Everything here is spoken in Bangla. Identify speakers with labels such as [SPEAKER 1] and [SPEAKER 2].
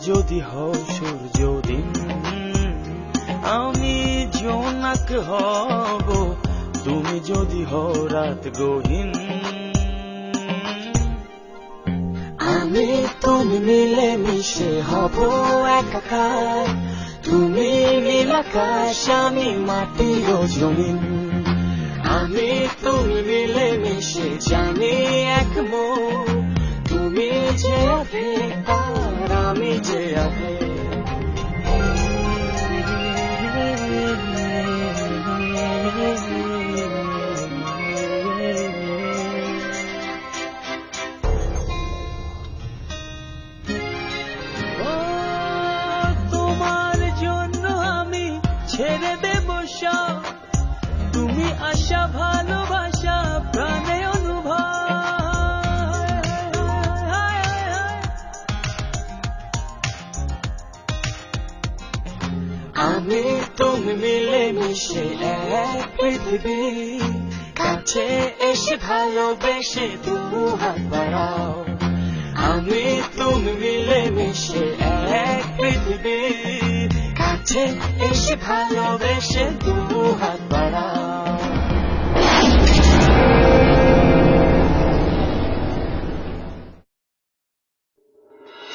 [SPEAKER 1] যদি হও সূর্য দিন, আমি জোনাক হব, তুমি যদি হও রাত গহীন।
[SPEAKER 2] আমি তুমি মিলে মিশে হব একাকার, তুমি নীল আকাশ আমি মাটি ও জমিন। আমি তুমি মিলে মিশে জানি এক মন, তুমি যে আধে আর আমি যে আধে।
[SPEAKER 1] তোমার জন্য আমি ছেড়ে দেব সব, তুমি আশা ভালোবাসা প্রাণে অনুভব।
[SPEAKER 2] আমি তুমি মিলে মিশে এক পৃথিবী, কাছে এসে ভালোবেসে দু হাত বাড়াও। আমি তুমি মিলে মিশে এক পৃথিবী, কাছে